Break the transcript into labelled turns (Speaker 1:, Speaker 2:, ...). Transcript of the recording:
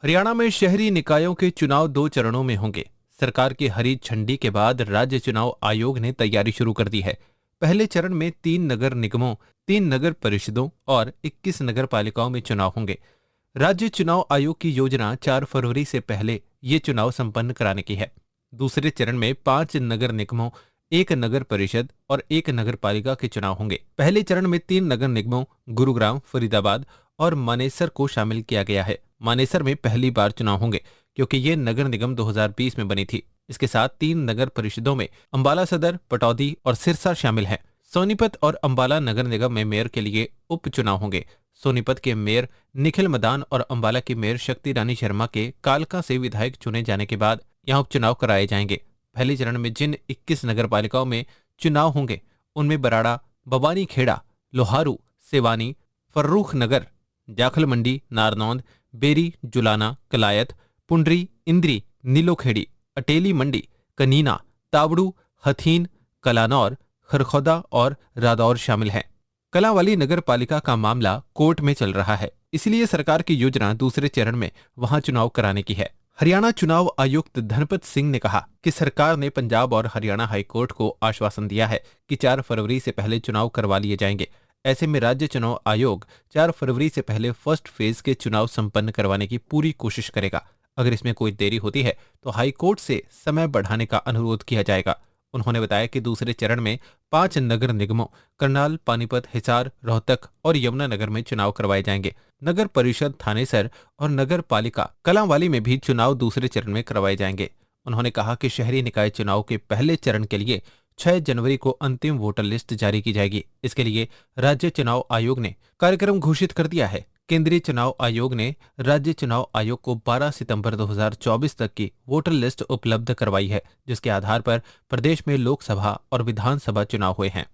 Speaker 1: हरियाणा में शहरी निकायों के चुनाव 2 चरणों में होंगे। सरकार की हरी झंडी के बाद राज्य चुनाव आयोग ने तैयारी शुरू कर दी है। पहले चरण में 3 नगर निगमों, 3 नगर परिषदों और 21 नगर पालिकाओं में चुनाव होंगे। राज्य चुनाव आयोग की योजना 4 फरवरी से पहले ये चुनाव संपन्न कराने की है। दूसरे चरण में 5 नगर निगमों, 1 नगर परिषद और 1 नगर पालिका के चुनाव होंगे। पहले चरण में 3 नगर निगमों गुरुग्राम, फरीदाबाद और मानेसर को शामिल किया गया है। मानेसर में पहली बार चुनाव होंगे क्योंकि ये नगर निगम 2020 में बनी थी। इसके साथ 3 नगर परिषदों में अंबाला सदर, पटौदी और सिरसा शामिल हैं। सोनीपत और अंबाला नगर निगम में मेयर के लिए उपचुनाव होंगे। सोनीपत के मेयर निखिल मदान और अंबाला की मेयर शक्ति रानी शर्मा के कालका से विधायक चुने जाने के बाद यहाँ उपचुनाव कराए जाएंगे। पहले चरण में जिन 21 नगर पालिकाओं में चुनाव होंगे उनमें बराड़ा, बबानी खेड़ा, लोहारू, सिवानी, फर्रुख नगर, जाखल मंडी, नारनौंद, बेरी, जुलाना, कलायत, पुंडरी, इंद्री, नीलोखेड़ी, अटेली मंडी, कनीना, तावड़ू, हथीन, कलानौर, खरखौदा और रादौर शामिल हैं। कलांवाली नगर पालिका का मामला कोर्ट में चल रहा है, इसलिए सरकार की योजना दूसरे चरण में वहां चुनाव कराने की है। हरियाणा चुनाव आयुक्त धनपत सिंह ने कहा कि सरकार ने पंजाब और हरियाणा हाईकोर्ट को आश्वासन दिया है कि 4 फरवरी से पहले चुनाव करवा लिए जाएंगे। ऐसे में राज्य चुनाव आयोग 4 फरवरी से पहले फर्स्ट फेज के चुनाव संपन्न करवाने की पूरी कोशिश करेगा। अगर इसमें कोई देरी होती है तो हाईकोर्ट से समय बढ़ाने का अनुरोध किया जाएगा। उन्होंने बताया कि दूसरे चरण में 5 नगर निगमों करनाल, पानीपत, हिसार, रोहतक और यमुनानगर में चुनाव करवाए जाएंगे। नगर परिषद थानेसर और नगर पालिका कलांवाली में भी चुनाव दूसरे चरण में करवाए जाएंगे। उन्होंने कहा कि शहरी निकाय चुनाव के पहले चरण के लिए 6 जनवरी को अंतिम वोटर लिस्ट जारी की जाएगी। इसके लिए राज्य चुनाव आयोग ने कार्यक्रम घोषित कर दिया है। केंद्रीय चुनाव आयोग ने राज्य चुनाव आयोग को 12 सितंबर 2024 तक की वोटर लिस्ट उपलब्ध करवाई है, जिसके आधार पर प्रदेश में लोकसभा और विधानसभा चुनाव हुए हैं।